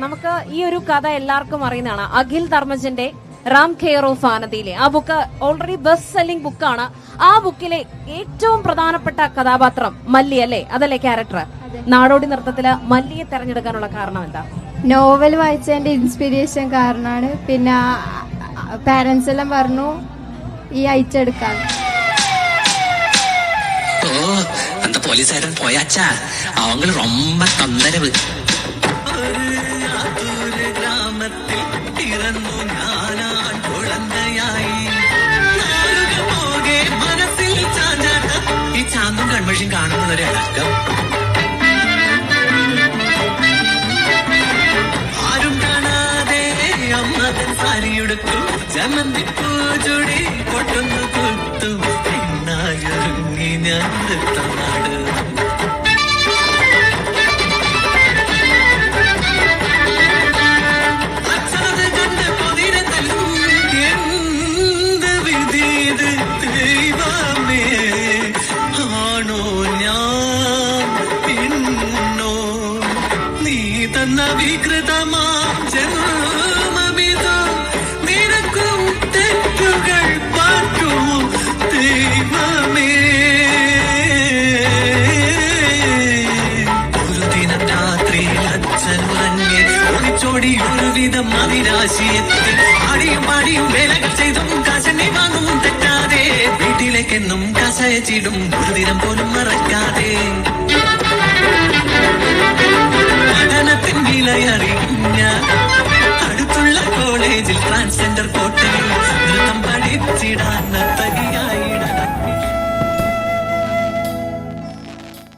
നമുക്ക് ഈ ഒരു കഥ എല്ലാവർക്കും അറിയുന്നതാണ്. അഖിൽ ധർമ്മജന്റെ റാം കെയർ ഓഫ് ആനന്ദിയിലെ ആ ബുക്ക് ഓൾറെഡി ബെസ്റ്റ് സെല്ലിംഗ് ബുക്കാണ്. ആ ബുക്കിലെ ഏറ്റവും പ്രധാനപ്പെട്ട കഥാപാത്രം മല്ലി അല്ലേ? അതല്ലേ ക്യാരക്ടർ? നാടോടി നൃത്തത്തില് മല്ലിയെ തെരഞ്ഞെടുക്കാനുള്ള കാരണം എന്താ? നോവൽ വായിച്ചതിന്റെ ഇൻസ്പിരേഷൻ കാരണമാണ്. പിന്നെ പാരന്റ്സ് എല്ലാം പറഞ്ഞു ഈ അയച്ചെടുക്കാൻ. அந்த போலீஸ்காரன் போயாச்சா? அவங்க ரொம்ப தொந்தரவு. ഗ്രാമത്തിൽ പിറന്നു ഞാനാൻ കുഴന്തയായി പോകെ മനസ്സിൽ ചാഞ്ചാട്ട ഈ ചാന്തും കൺമഷിയും കാണുന്നതൊരു അടക്കം. ആരും കാണാതെ അമ്മതൻ സാരിയെടുത്തു ജമന്തി പൂചുടി പൊട്ടുന്നു കുത്തു പിന്നായൊരുങ്ങി ഞാൻ നൃത്തനാട്. വികൃതമാം ജന്മമിതോ നിനക്കും തെറ്റുകൾ പാറ്റൂ ദൈവമേ. ഒരു ദിനം രാത്രിയിൽ അച്ഛനുറങ്ങി ഒളിച്ചോടി ഒരുവിധം അവിനാശിയെത്തി അടിയും പാടിയും വേലകൾ ചെയ്തും കാശണ്ണി വാങ്ങും തെറ്റാതെ വീട്ടിലേക്കെന്നും കസയച്ചിടും ഒരു ദിനം പോലും മറക്കാതെ.